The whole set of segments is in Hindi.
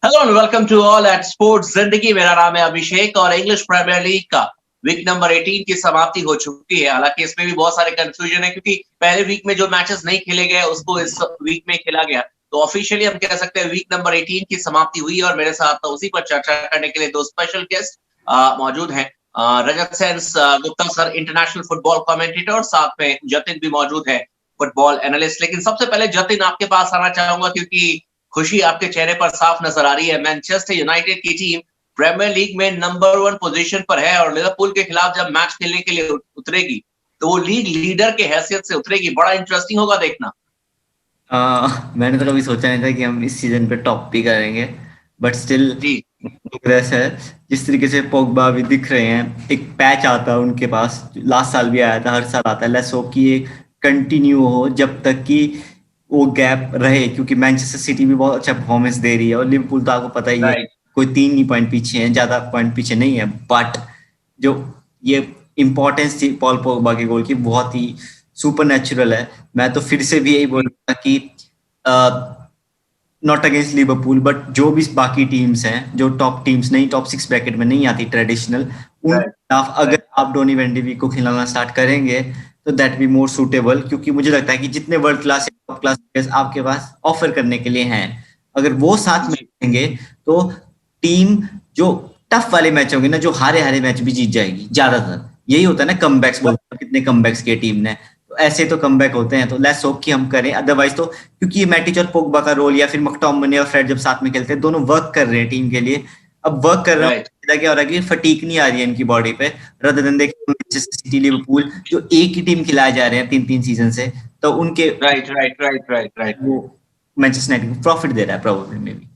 Hello and welcome to all at sports Zindagi. मेरा नाम है अभिषेक और इंग्लिश प्रीमियर लीग का वीक नंबर 18 की समाप्ति हो चुकी है। हालांकि इसमें भी बहुत सारे कंफ्यूजन है क्योंकि पहले वीक में जो मैचेस नहीं खेले गए उसको इस वीक में खेला गया। तो ऑफिशियली हम कह सकते हैं वीक नंबर 18 की समाप्ति हुई और मेरे साथ उसी पर चर्चा करने के लिए दो स्पेशल गेस्ट मौजूद हैं। Rajat Sen Gupta sir, international football commentator, और साथ में जतिन भी मौजूद है, फुटबॉल एनालिस्ट। लेकिन सबसे पहले जतिन आपके पास आना चाहूंगा क्योंकि खुशी आपके चेहरे पर साफ नजर आ रही है। मैनचेस्टर यूनाइटेड की टीम प्रीमियर लीग में नंबर 1 पोजीशन पर है और लिवरपूल के खिलाफ जब मैच खेलने के लिए उतरेगी तो वो लीग लीडर के हैसियत से उतरेगी। बड़ा इंटरेस्टिंग होगा देखना। मैंने तो कभी सोचा नहीं था कि हम इस सीजन पे टॉप भी करेंगे, बट स्टिल जी प्रोग्रेस है। जिस तरीके से पोग्बा भी दिख रहे हैं, एक पैच आता है उनके पास, लास्ट साल भी आया था, हर साल आता है। लेट्स होप कि ये कंटिन्यू हो जब तक कि वो गैप रहे, क्योंकि मैनचेस्टर सिटी भी बहुत अच्छा परफॉर्मेंस दे रही है और लिवरपूल तो आपको पता ही है, राइट। कोई 3 ही पॉइंट पीछे है, ज्यादा पॉइंट पीछे नहीं है। बट जो ये इम्पोर्टेंस थी पॉल पोग्बा के गोल की, बहुत ही सुपर नेचुरल है। मैं तो फिर से भी यही बोलूंगा कि नॉट अगेंस्ट लिवरपूल, बट जो भी बाकी टीम्स हैं, जो टॉप टीम्स नहीं, टॉप 6 ब्रैकेट में नहीं आती ट्रेडिशनल, उन राइट। खिलाफ अगर राइट। आप डोनी वेंडीवी को खिलाना स्टार्ट करेंगे तो दैट बी मोर सूटेबल, क्योंकि मुझे लगता है कि जितने world class top class players आपके पास ऑफर करने के लिए हैं, अगर वो साथ में जी रहेंगे तो टीम जो टफ वाले मैच होंगे ना, जो हारे हारे मैच भी जीत जाएगी ज्यादातर। यही होता है ना, कमबैक्स बोलते हैं, कितने कमबैक्स किए टीम ने, तो ऐसे तो कमबैक होते हैं। तो लेट्स होप कि हम करें, अदरवाइज तो क्योंकि ये मैटिच और पोग्बा का रोल, या फिर मकटोमनी और फ्रेड जब साथ में खेलते हैं, दोनों वर्क कर रहे हैं टीम के लिए। अब वर्क कर रहे राइट। हो, क्या हो रहा है कि फटीक नहीं आ रही है इनकी बॉडी पे, रदर देन देखिए मैनचेस्टर सिटी लिवरपूल जो एक ही टीम खिलाए जा रहे हैं 3-3 सीजन से, तो उनके right. Right. Right. Right. Right. वो मैनचेस्टर यूनाइटेड को प्रॉफिट दे रहा है प्रोबेबली मे बी।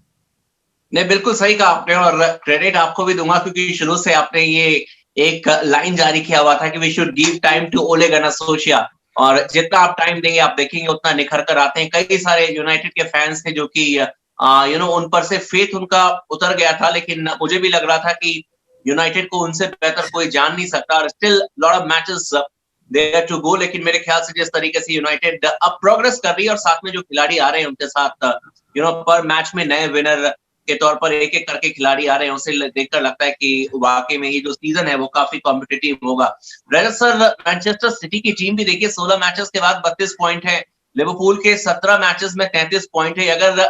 नहीं, बिल्कुल सही कहा आपने और क्रेडिट आपको भी दूंगा क्योंकि शुरू से आपने ये एक लाइन जारी किया हुआ था कि we should give time to Ole Gunnar सोशिया। और जितना आप टाइम देंगे आप देखेंगे उतना निखर कर आते हैं। कई सारे यूनाइटेड के फैंस थे जो कि उन पर से फेथ उनका उतर गया था, लेकिन मुझे भी लग रहा था कि यूनाइटेड को उनसे बेहतर कोई जान नहीं सकता और still lot of matches there to go. लेकिन मेरे ख्याल से जिस तरीके से यूनाइटेड अब प्रोग्रेस कर रही है और साथ में जो खिलाड़ी आ रहे हैं उनके साथ पर मैच में नए विनर के तौर पर एक एक करके खिलाड़ी आ रहे हैं, उसे देखकर लगता है कि वाकई में ये जो सीजन है वो काफी कॉम्पिटिटिव होगा। रजत सर, मैनचेस्टर सिटी की टीम भी देखिए 16 मैचेस के बाद 32 पॉइंट है, लिवरपूल के 17 मैचेस में 33 पॉइंट है। अगर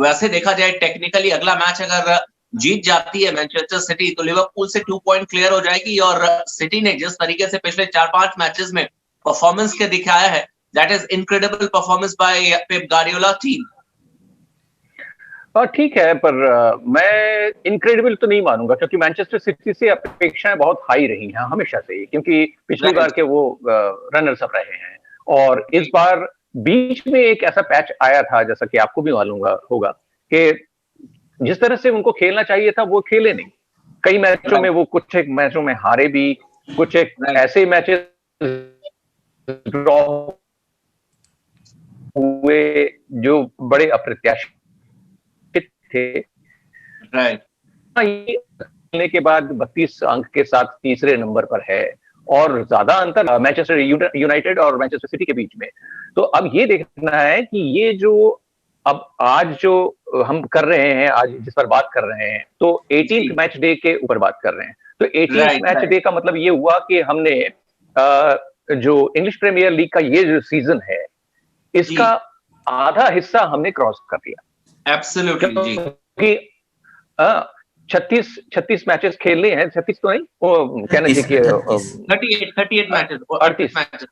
वैसे देखा जाए टेक्निकली अगला मैच अगर जीत जाती है मैनचेस्टर सिटी तो लिवरपूल से 2 पॉइंट क्लियर हो जाएगी। और सिटी ने जिस तरीके से पिछले 4-5 मैचेस में परफॉर्मेंस के दिखाया है, that is incredible performance by Pep Guardiola team. ठीक है, पर मैं इनक्रेडिबल तो नहीं मानूंगा क्योंकि मैनचेस्टर सिटी से अपेक्षाएं बहुत हाई रही हैं हमेशा से ही, क्योंकि पिछली बार के वो रनर्स अप रहे हैं। और इस बार बीच में एक ऐसा पैच आया था, जैसा कि आपको भी मालूम होगा कि जिस तरह से उनको खेलना चाहिए था वो खेले नहीं। कई मैचों में वो कुछ एक मैचों में हारे भी, कुछ एक ऐसे मैचेस ड्रॉ हुए जो बड़े अप्रत्याशित थे। राइट। खेलने के बाद 32 अंक के साथ तीसरे नंबर पर है और ज्यादा अंतर मैनचेस्टर यूनाइटेड और मैनचेस्टर सिटी के बीच में। तो अब ये देखना है कि ये जो अब आज जो हम कर रहे हैं, आज जिस पर बात कर रहे हैं, तो 18th मैच डे के ऊपर बात कर रहे हैं। तो 18th मैच डे का मतलब ये हुआ कि हमने जो इंग्लिश प्रीमियर लीग का ये जो सीजन है इसका आधा हिस्सा हमने क्रॉस कर दिया। एब्सोल्युटली जी। 36 मैचेस खेलने हैं, 36 तो नहीं, वो कहना चाहिए कि 38 मैचेस,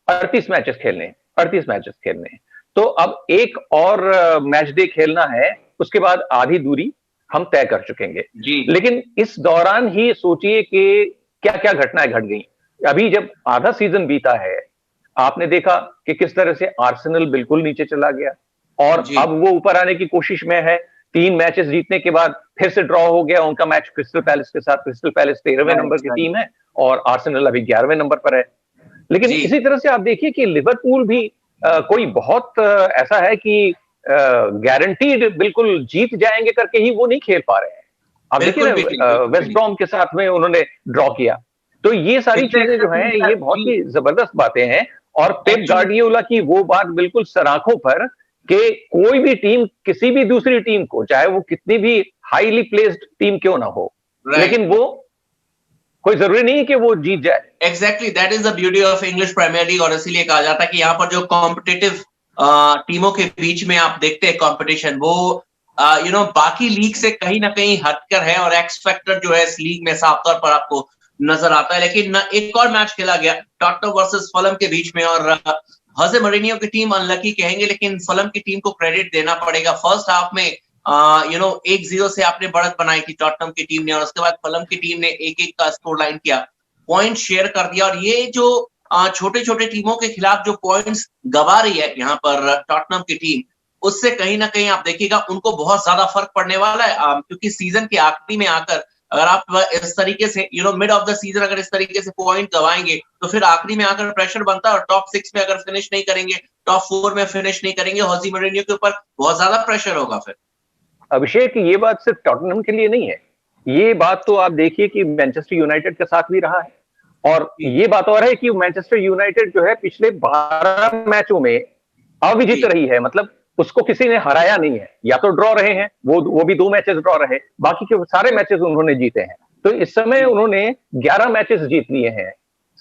38 मैचेस खेलने हैं, 38 मैचेस खेलने हैं। तो अब एक और मैच डे खेलना है, उसके बाद आधी दूरी हम तय कर चुकेंगे। लेकिन इस दौरान ही सोचिए कि क्या क्या घटनाएं घट गई। अभी जब आधा सीजन बीता है, आपने देखा कि किस तरह से आर्सेनल बिल्कुल नीचे चला गया और अब वो ऊपर आने की कोशिश में है। 3 मैचेस जीतने के बाद फिर से ड्रॉ हो गया उनका मैच क्रिस्टल पैलेस के साथ। क्रिस्टल पैलेस 13वें नंबर की टीम है और आर्सेनल अभी 11वें नंबर पर है। लेकिन इसी तरह से आप देखिए कि लिवरपूल भी कोई बहुत ऐसा है कि गारंटीड बिल्कुल जीत जाएंगे करके ही वो नहीं खेल पा रहे हैं। आप देखिए ना, वेस्ट ब्रॉम के साथ में उन्होंने ड्रॉ किया। तो ये सारी चीजें जो हैं ये बहुत ही जबरदस्त बातें हैं। और पेप गार्डियोला की वो बात बिल्कुल सराखों पर कि कोई भी टीम किसी भी दूसरी टीम को, चाहे वो कितनी भी हाईली प्लेस्ड टीम क्यों ना हो, लेकिन वो कोई जरूरी नहीं है कि वो जीत जाए। Exactly, that is the beauty of English Premier League. और इसीलिए कहा जाता है कि यहाँ पर जो कॉम्पिटिटिव टीमों के बीच में आप देखते हैं कंपटीशन, वो बाकी लीग से कहीं ना कहीं हटकर है, और एक्स फैक्टर जो है इस लीग में साफ तौर पर आपको नजर आता है। लेकिन एक और मैच खेला गया टॉटनहम वर्सेस फुलहम के बीच में, और होसे मोरिन्हो की टीम अनलकी कहेंगे, लेकिन फुलहम की टीम को क्रेडिट देना पड़ेगा। फर्स्ट हाफ में 1-0 से आपने बढ़त बनाई थी टॉटनहम की टीम ने, और उसके बाद फुलहम की टीम ने 1-1 का स्कोर लाइन किया, पॉइंट शेयर कर दिया। और ये जो छोटे छोटे टीमों के खिलाफ जो पॉइंट्स गवा रही है यहाँ पर टॉटनहम की टीम, उससे कहीं ना कहीं आप देखिएगा उनको बहुत ज्यादा फर्क पड़ने वाला है, क्योंकि सीजन के आखिरी में आकर अगर आप इस तरीके से मिड ऑफ द सीजन अगर इस तरीके से पॉइंट गवाएंगे, तो फिर आखिरी में आकर प्रेशर बनता है, और टॉप 6 में अगर फिनिश नहीं करेंगे, टॉप 4 में फिनिश नहीं करेंगे, होसे मोरिन्हो के ऊपर बहुत ज्यादा प्रेशर होगा। फिर अभिषेक, ये बात सिर्फ टॉटनहम के लिए नहीं है, ये बात तो आप देखिए कि मैनचेस्टर यूनाइटेड के साथ भी रहा है, और ये बात और है कि मैनचेस्टर यूनाइटेड जो है पिछले 12 मैचों में अविजित रही है, मतलब उसको किसी ने हराया नहीं है, या तो ड्रॉ रहे हैं, वो भी 2 मैचेस ड्रॉ रहे, बाकी के सारे मैचेस उन्होंने जीते हैं। तो इस समय उन्होंने 11 मैचेस जीत लिए हैं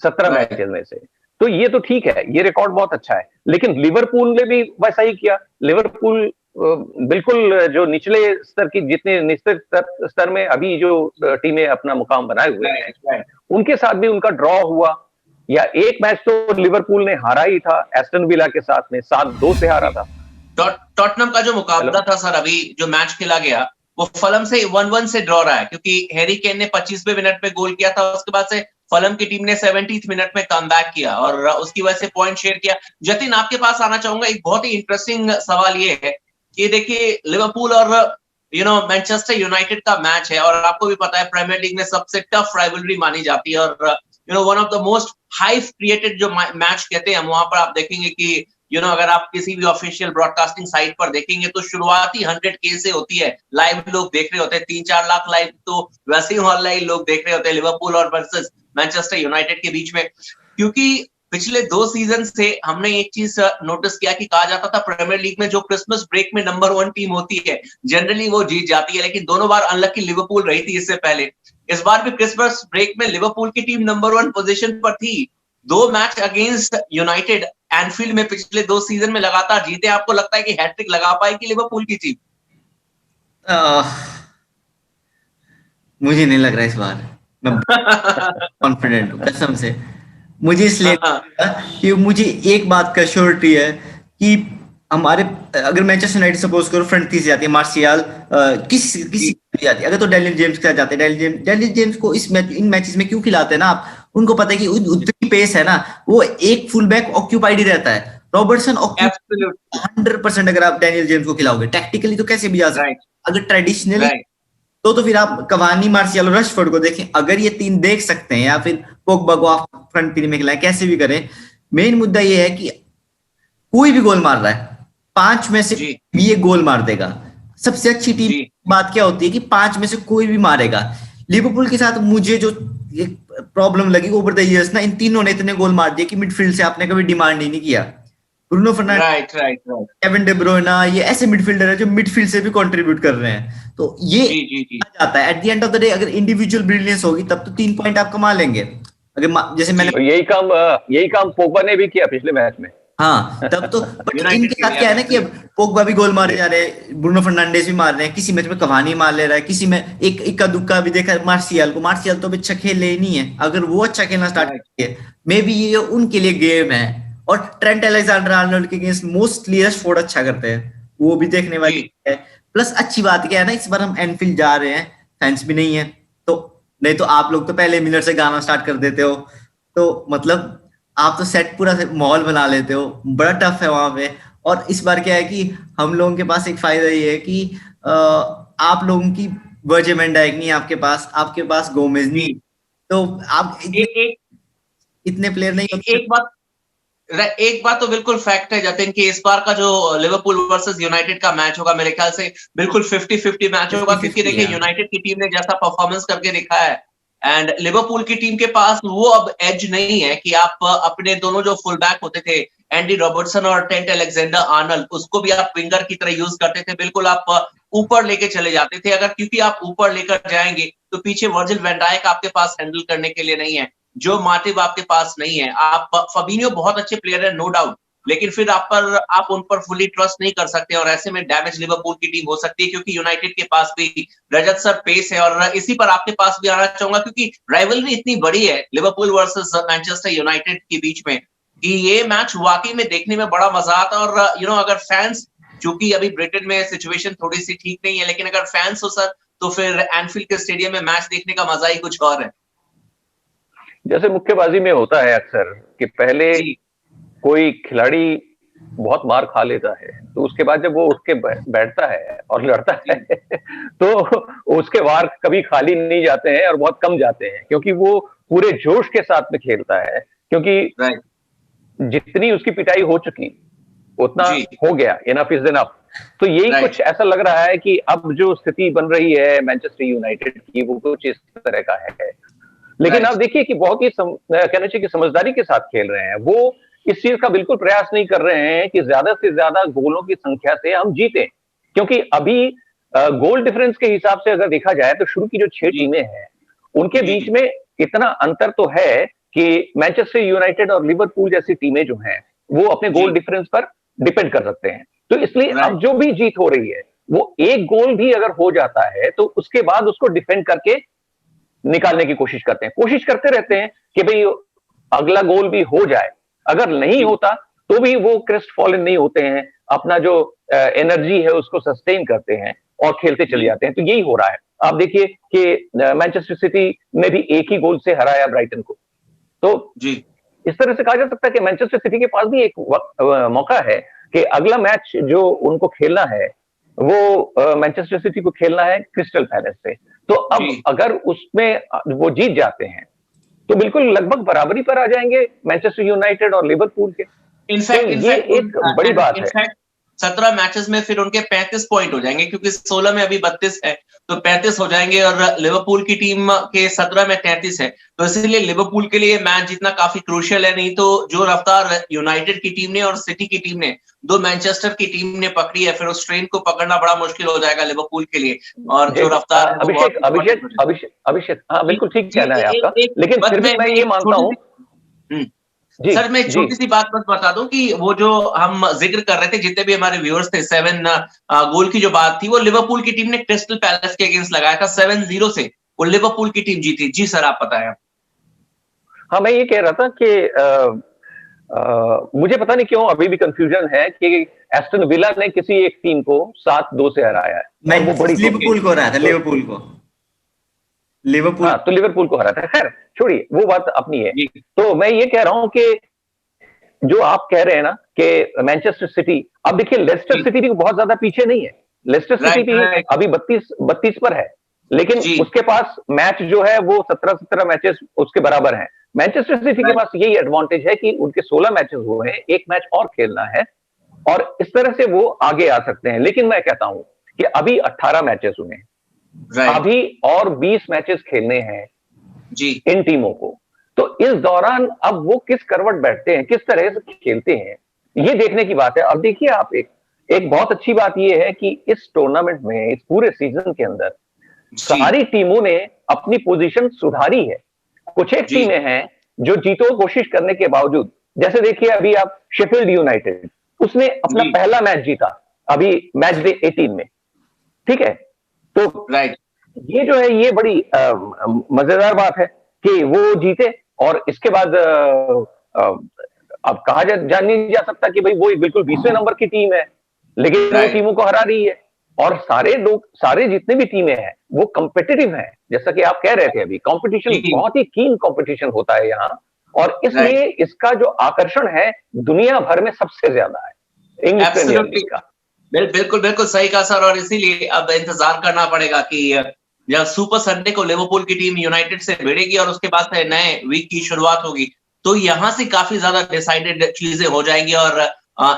17 मैचेस में से, तो ये तो ठीक है, ये रिकॉर्ड बहुत अच्छा है। लेकिन लिवरपूल ने भी वैसा ही किया। लिवरपूल बिल्कुल जो निचले स्तर की, जितने निचले स्तर में अभी जो टीमें अपना मुकाम बनाए हुए हैं, उनके साथ भी उनका ड्रॉ हुआ, या एक मैच तो लिवरपूल ने हारा ही था एस्टन विला के साथ में, 7-2 से हारा था। टॉटनहम का जो मुकाबला था सर, अभी जो मैच खेला गया वो फुलहम से 1-1 से ड्रॉ रहा है, क्योंकि हैरी केन ने 25वें मिनट में गोल किया था, उसके बाद से फुलहम की टीम ने 70th मिनट में कमबैक किया, और उसकी वजह से पॉइंट शेयर किया। जतिन, आपके पास आना चाहूंगा, एक बहुत ही इंटरेस्टिंग सवाल ये है कि देखिए लिवरपूल और मैनचेस्टर यूनाइटेड का मैच है, और आपको भी पता है प्रीमियर लीग में सबसे टफ राइवलरी मानी जाती है, और one of the most hype created जो मैच कहते हैं, वहां पर आप देखेंगे कि अगर आप किसी भी ऑफिशियल ब्रॉडकास्टिंग साइट पर देखेंगे तो शुरुआती 100K से होती है, लाइव लोग देख रहे होते हैं, 3-4 लाख लाइव तो वैसे ही ऑनलाइन लोग देख रहे होते हैं लिवरपूल और वर्सेस मैनचेस्टर यूनाइटेड के बीच में। क्योंकि पिछले 2 सीजन से हमने एक चीज नोटिस किया कि कहा जाता था प्रीमियर लीग में जो क्रिसमस ब्रेक में नंबर 1 टीम होती है जनरली वो जीत जाती है, लेकिन दोनों बार अनलकी लिवरपूल रही थी इससे पहले। इस बार भी क्रिसमस ब्रेक में लिवरपूल की टीम नंबर 1 पोजीशन पर थी। 2 मैच अगेंस्ट यूनाइटेड एनफील्ड में पिछले 2 सीजन में लगातार जीते। आपको लगता है कि हैट्रिक लगा पाएगी लिवरपूल की टीम? मुझे नहीं लग रहा इस बार, मैं कॉन्फिडेंट हूँ कसम से। मुझे इसलिए कि मुझे एक बात का श्योरिटी है कि हमारे अगर मैनचेस्टर यूनाइटेड सपोज करो फ्रंट 3 से जाती है, मार्शियल किसी जाती है, अगर तो डैनियल जेम्स के साथ जाते हैं, डैनियल जेम्स को इन मैचेस में क्यों खिलाते हैं ना आप? उनको पता है कि उतनी पेस है ना, वो एक फुल बैक ऑक्यूपाइड ही रहता है। रॉबर्टसन 100% अगर आप डैनियल जेम्स को खिलाओगे टैक्टिकली तो कैसे भी जा सकते हैं। अगर ट्रेडिशनली तो फिर आप कवानी, मार्शियल और रशफोर्ड को देखें, अगर ये 3 देख सकते हैं, या फिर पोग्बा को आप फ्रंट 3 में खिलाएं, कैसे भी करें। मेन मुद्दा ये है कि कोई भी गोल मार रहा है, 5 में से भी ये गोल मार देगा। सबसे अच्छी टीम बात क्या होती है कि 5 में से कोई भी मारेगा। लिवरपूल के साथ मुझे जो एक प्रॉब्लम लगी ओवर द इयर्स ना, इन तीनों ने इतने गोल मार दिए कि मिडफील्ड से आपने कभी डिमांड ही नहीं किया। Bruno Fernandes, Kevin day Bruyne, ये ऐसे मिडफील्डर है जो मिडफील्ड से भी कंट्रीब्यूट कर रहे हैं। तो ये जाता है at the end of the day, अगर इंडिविजुअल ब्रिलियंस होगी तब तो 3 पॉइंट आप कमा लेंगे। अगर जैसे मैंने यही काम पोग्बा ने भी किया पिछले मैच में। हाँ, तब तो बट इनके साथ क्या है ना कि अब पोग्बा भी गोल मारे जा रहे हैं, ब्रूनो फर्नांडिस भी मार रहे हैं, किसी मैच में कवानी मार ले रहा है, किसी में एक इक्का दुक्का भी देखा मार्शियल तो भी अच्छा खेले ही नहीं है। अगर वो अच्छा खेलना स्टार्ट किए, मे बी ये उनके लिए गेम है। और ट्रेंट अलेक्जेंडर-आर्नोल्ड के अगेंस्ट मोस्टली रशफोर्ड अच्छा करते हैं, वो भी देखने वाली है। प्लस अच्छी बात क्या है ना, इस बार हम एनफील्ड जा रहे हैं, फैंस भी नहीं है, तो नहीं तो आप लोग तो पहले मिनट से गाना स्टार्ट कर देते हो, तो मतलब आप तो सेट पूरा माहौल बना लेते हो। बड़ा टफ है वहां पे। और इस बार क्या है कि हम लोगों के पास एक फायदा ये है कि आप लोगों की वर्जिन वैन डाइक नहीं, आपके पास गोमेज नहीं, तो आप इतने प्लेयर नहीं। एक बात तो बिल्कुल फैक्ट है जतिन कि इस बार का जो लिवरपूल वर्सेस यूनाइटेड का मैच होगा मेरे ख्याल से बिल्कुल 50-50 मैच होगा, क्योंकि देखिए यूनाइटेड की टीम ने जैसा परफॉर्मेंस करके दिखाया है एंड लिवरपूल की टीम के पास वो अब एज नहीं है कि आप अपने दोनों जो फुल बैक होते थे एंडी रॉबर्टसन और ट्रेंट अलेक्जेंडर आर्नल्ड, उसको भी आप विंगर की तरह यूज करते थे, बिल्कुल आप ऊपर लेके चले जाते थे। अगर क्योंकि आप ऊपर लेकर जाएंगे तो पीछे वर्जिल वैन डाइक आपके पास हैंडल करने के लिए नहीं है, जो माटिव आपके पास नहीं है, आप फबिन्हो बहुत अच्छे प्लेयर है नो डाउट, लेकिन फिर आप उन पर फुली ट्रस्ट नहीं कर सकते और ऐसे में डैमेज लिवरपूल की टीम हो सकती है, क्योंकि यूनाइटेड के पास भी रजत सर पेस है। और इसी पर आपके पास भी आना चाहूंगा, क्योंकि राइवलरी इतनी बड़ी है लिवरपूल वर्सेस मैनचेस्टर यूनाइटेड के बीच में कि ये मैच वाकई में देखने में बड़ा मजा आता है। और अगर फैंस, चूंकि अभी ब्रिटेन में सिचुएशन थोड़ी सी ठीक नहीं है, लेकिन अगर फैंस हो सर तो फिर एनफील्ड के स्टेडियम में मैच देखने का मजा ही कुछ और है। जैसे मुक्केबाजी में होता है अक्सर कि पहले कोई खिलाड़ी बहुत मार खा लेता है, तो उसके बाद जब वो उठ के बैठता है और लड़ता है तो उसके वार कभी खाली नहीं जाते हैं और बहुत कम जाते हैं, क्योंकि वो पूरे जोश के साथ में खेलता है, क्योंकि जितनी उसकी पिटाई हो चुकी उतना हो गया, इनफ इज इनफ। तो यही कुछ ऐसा लग रहा है कि अब जो स्थिति बन रही है मैनचेस्टर यूनाइटेड की, वो कुछ इस तरह का है। लेकिन आप देखिए कि बहुत ही कहना चाहिए कि समझदारी के साथ खेल रहे हैं। वो इस चीज का बिल्कुल प्रयास नहीं कर रहे हैं कि ज्यादा से ज्यादा गोलों की संख्या से हम जीते, क्योंकि अभी गोल डिफरेंस के हिसाब से अगर देखा जाए तो शुरू की जो 6 टीमें हैं उनके बीच में इतना अंतर तो है कि मैनचेस्टर यूनाइटेड और लिवरपूल जैसी टीमें जो हैं वो अपने गोल डिफरेंस पर डिपेंड कर सकते हैं। तो इसलिए अब जो भी जीत हो रही है वो एक गोल भी अगर हो जाता है तो उसके बाद उसको डिफेंड करके निकालने की कोशिश करते हैं, कोशिश करते रहते हैं कि भाई अगला गोल भी हो जाए। अगर नहीं होता तो भी वो क्रेस्ट फॉलन नहीं होते हैं, अपना जो एनर्जी है उसको सस्टेन करते हैं और खेलते चले जाते हैं। तो यही हो रहा है। आप देखिए कि मैनचेस्टर सिटी ने भी एक ही गोल से हराया ब्राइटन को। तो इस तरह से कहा जा सकता है कि मैनचेस्टर सिटी के पास भी एक मौका है कि अगला मैच जो उनको खेलना है वो मैनचेस्टर सिटी को खेलना है क्रिस्टल पैलेस से। तो अब अगर उसमें वो जीत जाते हैं तो बिल्कुल लगभग बराबरी पर आ जाएंगे मैनचेस्टर यूनाइटेड और लिवरपूल के। इनफैक्ट ये एक बड़ी बात है। 17 मैचेस में फिर उनके 35 पॉइंट हो जाएंगे, क्योंकि 16 में अभी 32 है तो 35 हो जाएंगे, और लिवरपूल की टीम के 17 में 33 है। तो इसीलिए लिवरपूल के लिए मैच जीतना काफी क्रूशियल है। नहीं तो जो रफ्तार यूनाइटेड की टीम ने और सिटी की टीम ने, दो मैनचेस्टर की टीम ने पकड़ी है, फिर उस ट्रेन को पकड़ना बड़ा मुश्किल हो जाएगा लिवरपूल के लिए। और जो रफ्तार अभिषेक हाँ बिल्कुल ठीक कहना है आपका, लेकिन फिर भी मैं ये मानता हूँ सर, मैं छोटी सी बात बस बता दूं कि वो जो हम जिक्र कर रहे थे, जितने भी हमारे व्यूअर्स थे, 7 गोल की जो बात थी वो लिवरपूल की टीम ने क्रिस्टल पैलेस के अगेंस्ट लगाया था 7-0 से, वो लिवरपूल की टीम जीती। जी सर, आप बताएं। हाँ, मैं ये कह रहा था कि मुझे पता नहीं क्यों अभी भी कंफ्यूजन है कि एस्टन विला ने किसी एक टीम को 7-2 से हराया है। वो बड़ी लिवरपूल को हराया था, लिवरपूल हाँ, तो लिवरपूल को हराया था। खैर छोड़िए, वो बात अपनी है। तो मैं ये कह रहा हूं कि जो आप कह रहे हैं ना कि मैनचेस्टर सिटी, अब देखिए लेस्टर सिटी भी बहुत ज्यादा पीछे नहीं है। लेस्टर सिटी भी अभी 32 पर है, लेकिन उसके पास मैच जो है वो 17 मैचेस उसके बराबर हैं। मैनचेस्टर सिटी के पास यही एडवांटेज है कि उनके 16 मैचेस हुए हैं, एक मैच और खेलना है और इस तरह से वो आगे आ सकते हैं। लेकिन मैं कहता हूं कि अभी 18 मैचेस हुए हैं, अभी और 20 मैचेस खेलने हैं इन टीमों को। तो इस दौरान अब वो किस करवट बैठते हैं, किस तरह से खेलते हैं, ये देखने की बात है। अब देखिए आप, एक बहुत अच्छी बात ये है कि इस टूर्नामेंट में, इस पूरे सीजन के अंदर सारी टीमों ने अपनी पोजीशन सुधारी है। कुछ एक टीमें हैं जो जीतो कोशिश करने के बावजूद, जैसे देखिए अभी आप शेफील्ड यूनाइटेड, उसने अपना पहला मैच जीता अभी मैच डे 18 में, ठीक है। तो ये जो है ये बड़ी मजेदार बात है कि वो जीते और इसके बाद अब कहा जा नहीं जा सकता कि भाई वो बिल्कुल 20वें नंबर की टीम है, लेकिन वो टीमों को हरा रही है। और सारे जितने भी टीमें हैं वो कॉम्पिटिटिव हैं, जैसा कि आप कह रहे थे अभी। कंपटीशन बहुत ही कीन कंपटीशन होता है यहाँ, और इसलिए इसका जो आकर्षण है दुनिया भर में सबसे ज्यादा है इंग्लिश प्रीमियर लीग का। बिल्कुल सही कहा सर। और इसीलिए अब इंतजार करना पड़ेगा कि जब सुपर संडे को लिवरपूल की टीम यूनाइटेड से भिड़ेगी और उसके बाद से नए वीक की शुरुआत होगी, तो यहां से काफी ज्यादा डिसाइडेड चीजें हो जाएंगी। और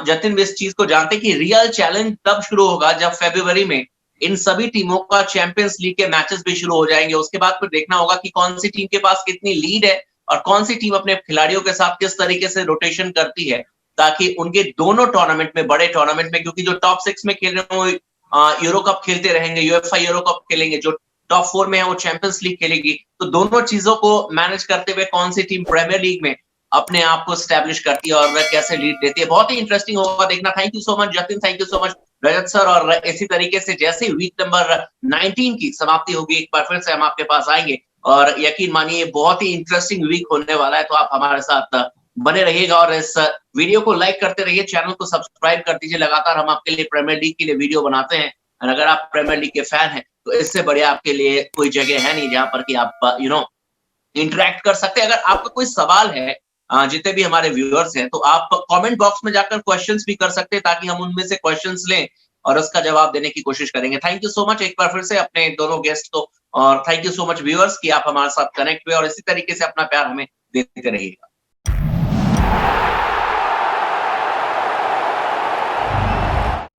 जतिन भी इस चीज को जानते हैं कि रियल चैलेंज तब शुरू होगा जब फरवरी में इन सभी टीमों का चैंपियंस लीग के मैचेस भी शुरू हो जाएंगे। उसके बाद फिर देखना होगा कि कौन सी टीम के पास कितनी लीड है और कौन सी टीम अपने खिलाड़ियों के साथ किस तरीके से रोटेशन करती है। ताकि उनके दोनों टूर्नामेंट में, बड़े टूर्नामेंट में, क्योंकि जो टॉप 6 में खेल रहे हैं वो यूरो कप खेलते रहेंगे, यूएफए यूरो कप खेलेंगे, जो टॉप 4 में है वो चैंपियंस लीग खेलेगी। तो दोनों चीजों को मैनेज करते हुए कौन सी टीम प्रीमियर लीग में अपने आप को स्टैब्लिश करती है और वह कैसे लीड देती है, बहुत ही इंटरेस्टिंग होगा देखना। Thank you so much Jatin, thank you so much Rajat sir. और इसी तरीके से जैसे ही वीक नंबर 19 की समाप्ति होगी, एक बार फिर से हम आपके पास आएंगे और यकीन मानिए बहुत ही इंटरेस्टिंग वीक होने वाला है। तो आप हमारे साथ बने रहिएगा और इस वीडियो को लाइक करते रहिए, चैनल को सब्सक्राइब कर दीजिए। लगातार हम आपके लिए प्रीमियर लीग के लिए वीडियो बनाते हैं और अगर आप प्रीमियर लीग के फैन हैं तो इससे बढ़िया आपके लिए कोई जगह है नहीं जहां पर कि आप इंटरेक्ट कर सकते हैं। अगर आपका कोई सवाल है, जितने भी हमारे व्यूअर्स हैं, तो आप कमेंट बॉक्स में जाकर क्वेश्चंस भी कर सकते हैं ताकि हम उनमें से क्वेश्चंस लें और उसका जवाब देने की कोशिश करेंगे। थैंक यू सो मच एक बार फिर से अपने दोनों गेस्ट को, और thank you so much viewers कि आप हमारे साथ कनेक्ट हुए और इसी तरीके से अपना प्यार हमें देते रहिएगा।